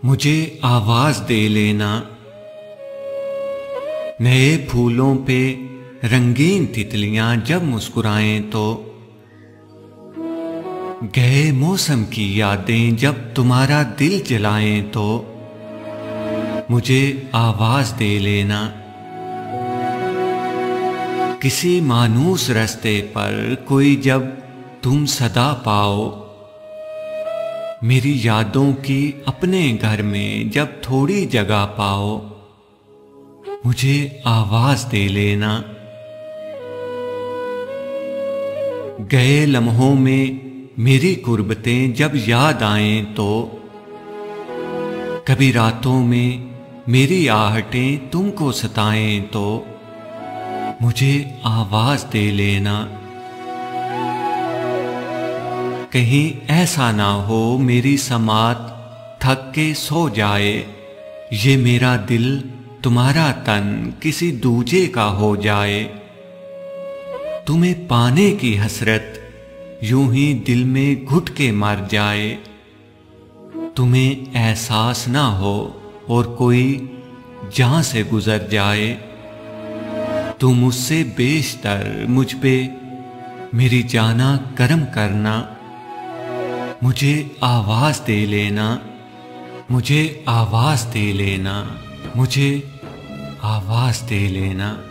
मुझे आवाज दे लेना। नए फूलों पे रंगीन तितलियां जब मुस्कुराएं तो, गए मौसम की यादें जब तुम्हारा दिल जलाएं तो, मुझे आवाज दे लेना। किसी मानूस रास्ते पर कोई जब तुम सदा पाओ, मेरी यादों की अपने घर में जब थोड़ी जगह पाओ, मुझे आवाज दे लेना। गए लम्हों में मेरी कुर्बतें जब याद आएं तो, कभी रातों में मेरी आहटें तुमको सताएं तो, मुझे आवाज दे लेना। कहीं ऐसा ना हो मेरी समात थक के सो जाए, ये मेरा दिल तुम्हारा तन किसी दूजे का हो जाए। तुम्हें पाने की हसरत यूं ही दिल में घुट के मर जाए, तुम्हें एहसास ना हो और कोई जहां से गुजर जाए। तुम मुझसे बेशतर मुझ पे मेरी जाना करम करना, मुझे आवाज दे लेना। मुझे आवाज दे लेना। मुझे आवाज दे लेना।